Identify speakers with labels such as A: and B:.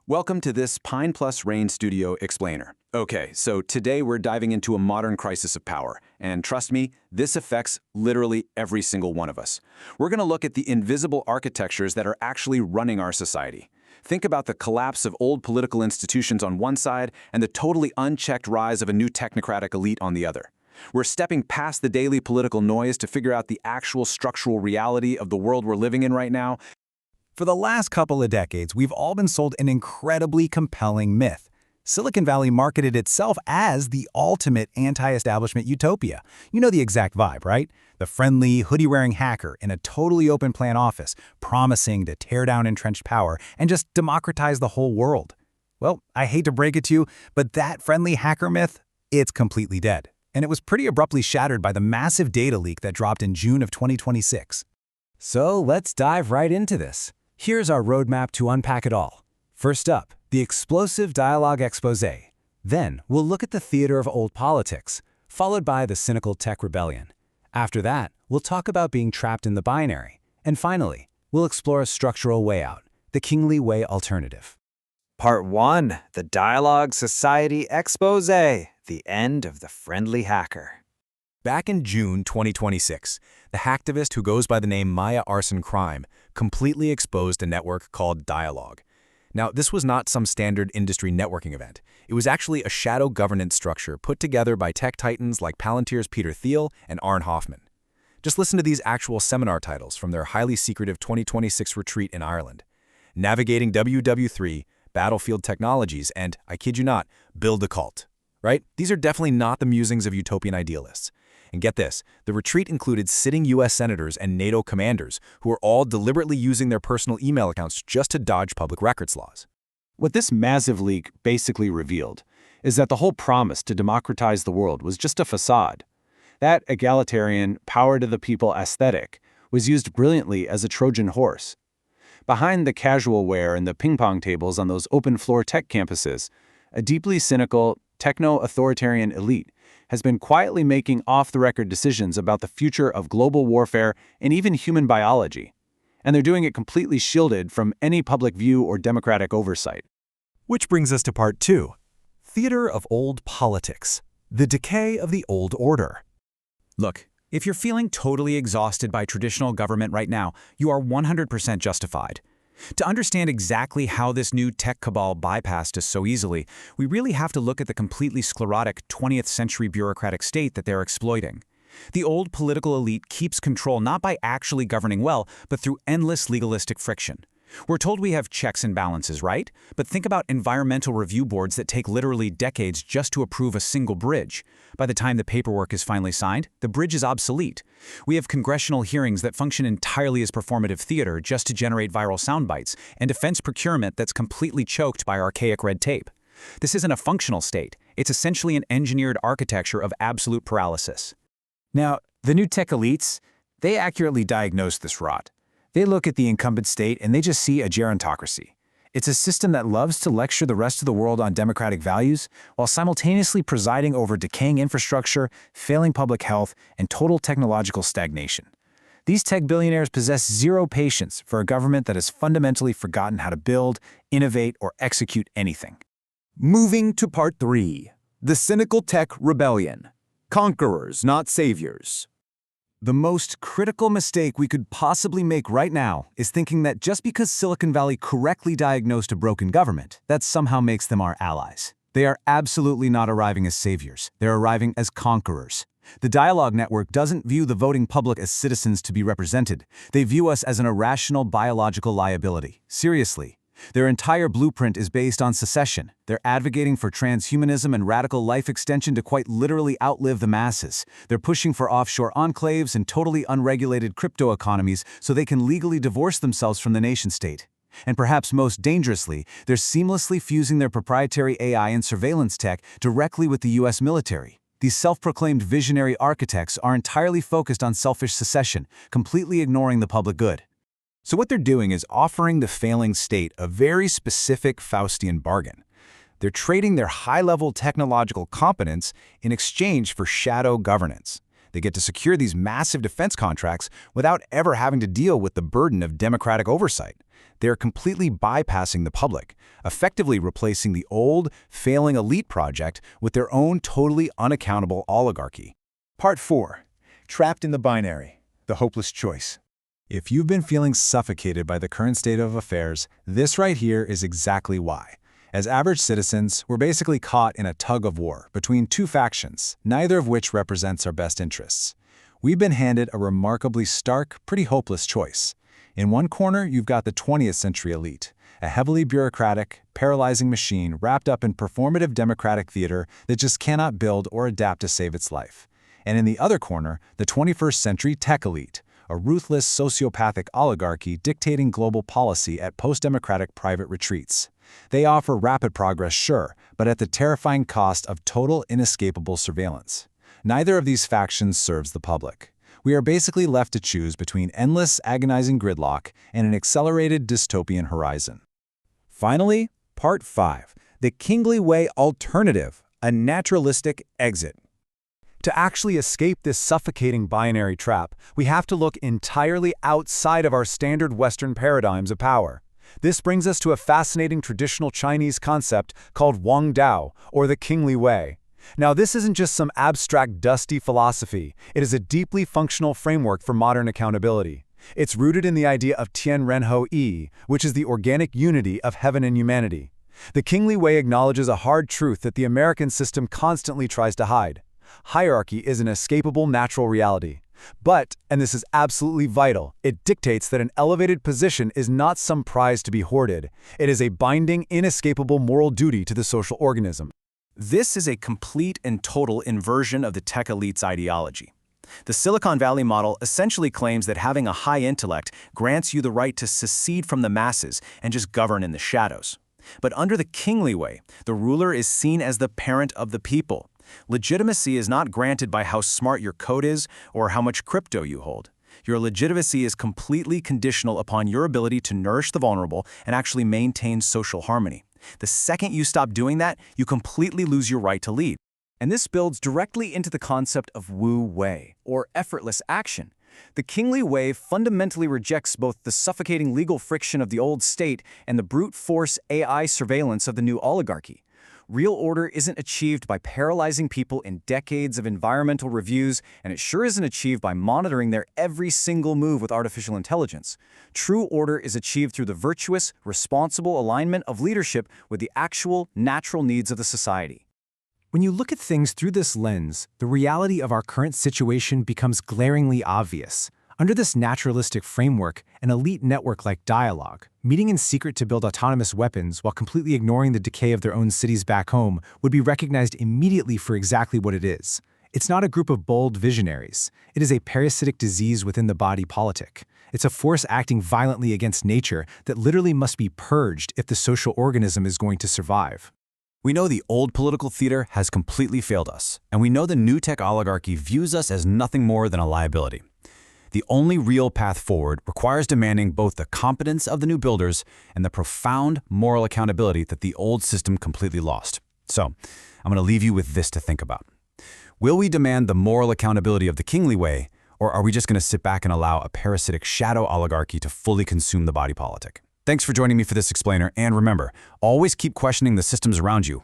A: Welcome to this PINE+RAIN Studio Explainer. Okay, so today we're diving into a modern crisis of power, and trust me, this affects literally every single one of us. We're going to look at the invisible architectures that are actually running our society. Think about the collapse of old political institutions on one side and the totally unchecked rise of a new technocratic elite on the other. We're stepping past the daily political noise to figure out the actual structural reality of the world we're living in right now.
B: For the last couple of decades, we've all been sold an incredibly compelling myth. Silicon Valley marketed itself as the ultimate anti-establishment utopia. You know the exact vibe, right? The friendly, hoodie-wearing hacker in a totally open-plan office, promising to tear down entrenched power and just democratize the whole world. Well, I hate to break it to you, but that friendly hacker myth, it's completely dead. And it was pretty abruptly shattered by the massive data leak that dropped in June of 2026. So let's dive right into this. Here's our roadmap to unpack it all. First up, the explosive dialogue exposé. Then, we'll look at the theater of old politics, followed by the cynical tech rebellion. After that, we'll talk about being trapped in the binary. And finally, we'll explore a structural way out, the kingly way alternative.
C: Part 1, the Dialog Society Exposé, the end of the friendly hacker.
B: Back in June 2026, the hacktivist who goes by the name Maia Arson Crime completely exposed a network called Dialog. Now, this was not some standard industry networking event. It was actually a shadow governance structure put together by tech titans like Palantir's Peter Thiel and Arne Hoffman. Just listen to these actual seminar titles from their highly secretive 2026 retreat in Ireland. Navigating WWIII, Battlefield Technologies, and, I kid you not, Build a Cult. Right? These are definitely not the musings of utopian idealists. And get this, the retreat included sitting US senators and NATO commanders who were all deliberately using their personal email accounts just to dodge public records laws.
A: What this massive leak basically revealed is that the whole promise to democratize the world was just a facade. That egalitarian, power-to-the-people aesthetic was used brilliantly as a Trojan horse. Behind the casual wear and the ping-pong tables on those open-floor tech campuses, a deeply cynical, techno-authoritarian elite has been quietly making off-the-record decisions about the future of global warfare and even human biology. And they're doing it completely shielded from any public view or democratic oversight.
B: Which brings us to part 2, theater of old politics, the decay of the old order. Look, if you're feeling totally exhausted by traditional government right now, you are 100% justified. To understand exactly how this new tech cabal bypassed us so easily, we really have to look at the completely sclerotic 20th century bureaucratic state that they're exploiting. The old political elite keeps control not by actually governing well, but through endless legalistic friction. We're told we have checks and balances, right? But think about environmental review boards that take literally decades just to approve a single bridge. By the time the paperwork is finally signed, the bridge is obsolete. We have congressional hearings that function entirely as performative theater just to generate viral sound bites, and defense procurement that's completely choked by archaic red tape. This isn't a functional state. It's essentially an engineered architecture of absolute paralysis. Now, the new tech elites, they accurately diagnose this rot. They look at the incumbent state and they just see a gerontocracy. It's a system that loves to lecture the rest of the world on democratic values while simultaneously presiding over decaying infrastructure, failing public health, and total technological stagnation. These tech billionaires possess zero patience for a government that has fundamentally forgotten how to build, innovate, or execute anything.
D: Moving to part 3, the cynical tech rebellion. Conquerors, not saviors.
B: The most critical mistake we could possibly make right now is thinking that just because Silicon Valley correctly diagnosed a broken government, that somehow makes them our allies. They are absolutely not arriving as saviors. They're arriving as conquerors. The Dialog network doesn't view the voting public as citizens to be represented. They view us as an irrational biological liability. Seriously. Their entire blueprint is based on secession. They're advocating for transhumanism and radical life extension to quite literally outlive the masses. They're pushing for offshore enclaves and totally unregulated crypto economies so they can legally divorce themselves from the nation-state. And perhaps most dangerously, they're seamlessly fusing their proprietary AI and surveillance tech directly with the US military. These self-proclaimed visionary architects are entirely focused on selfish secession, completely ignoring the public good. So what they're doing is offering the failing state a very specific Faustian bargain. They're trading their high-level technological competence in exchange for shadow governance. They get to secure these massive defense contracts without ever having to deal with the burden of democratic oversight. They're completely bypassing the public, effectively replacing the old, failing elite project with their own totally unaccountable oligarchy.
D: Part 4. Trapped in the binary, the hopeless choice.
B: If you've been feeling suffocated by the current state of affairs, this right here is exactly why. As average citizens, we're basically caught in a tug-of-war between two factions, neither of which represents our best interests. We've been handed a remarkably stark, pretty hopeless choice. In one corner, you've got the 20th century elite, a heavily bureaucratic, paralyzing machine wrapped up in performative democratic theater that just cannot build or adapt to save its life. And in the other corner, the 21st century tech elite, a ruthless sociopathic oligarchy dictating global policy at post-democratic private retreats. They offer rapid progress, sure, but at the terrifying cost of total, inescapable surveillance. Neither of these factions serves the public. We are basically left to choose between endless, agonizing gridlock and an accelerated dystopian horizon.
D: Finally, Part 5. The Kingly Way Alternative, a naturalistic exit.
B: To actually escape this suffocating binary trap, we have to look entirely outside of our standard Western paradigms of power. This brings us to a fascinating traditional Chinese concept called Wang Dao, or the Kingly Way. Now, this isn't just some abstract, dusty philosophy. It is a deeply functional framework for modern accountability. It's rooted in the idea of Tian Ren Ho Yi, which is the organic unity of heaven and humanity. The Kingly Way acknowledges a hard truth that the American system constantly tries to hide. Hierarchy is an inescapable natural reality. But, and this is absolutely vital, it dictates that an elevated position is not some prize to be hoarded. It is a binding, inescapable moral duty to the social organism.
E: This is a complete and total inversion of the tech elite's ideology. The Silicon Valley model essentially claims that having a high intellect grants you the right to secede from the masses and just govern in the shadows. But under the Kingly Way, the ruler is seen as the parent of the people. Legitimacy is not granted by how smart your code is or how much crypto you hold. Your legitimacy is completely conditional upon your ability to nourish the vulnerable and actually maintain social harmony. The second you stop doing that, you completely lose your right to lead. And this builds directly into the concept of Wu Wei, or effortless action. The Kingly Way fundamentally rejects both the suffocating legal friction of the old state and the brute force AI surveillance of the new oligarchy. Real order isn't achieved by paralyzing people in decades of environmental reviews, and it sure isn't achieved by monitoring their every single move with artificial intelligence. True order is achieved through the virtuous, responsible alignment of leadership with the actual, natural needs of the society.
A: When you look at things through this lens, the reality of our current situation becomes glaringly obvious. Under this naturalistic framework, an elite network like Dialog, meeting in secret to build autonomous weapons while completely ignoring the decay of their own cities back home, would be recognized immediately for exactly what it is. It's not a group of bold visionaries. It is a parasitic disease within the body politic. It's a force acting violently against nature that literally must be purged if the social organism is going to survive.
B: We know the old political theater has completely failed us, and we know the new tech oligarchy views us as nothing more than a liability. The only real path forward requires demanding both the competence of the new builders and the profound moral accountability that the old system completely lost. So, I'm going to leave you with this to think about. Will we demand the moral accountability of the Kingly Way, or are we just going to sit back and allow a parasitic shadow oligarchy to fully consume the body politic? Thanks for joining me for this explainer, and remember, always keep questioning the systems around you,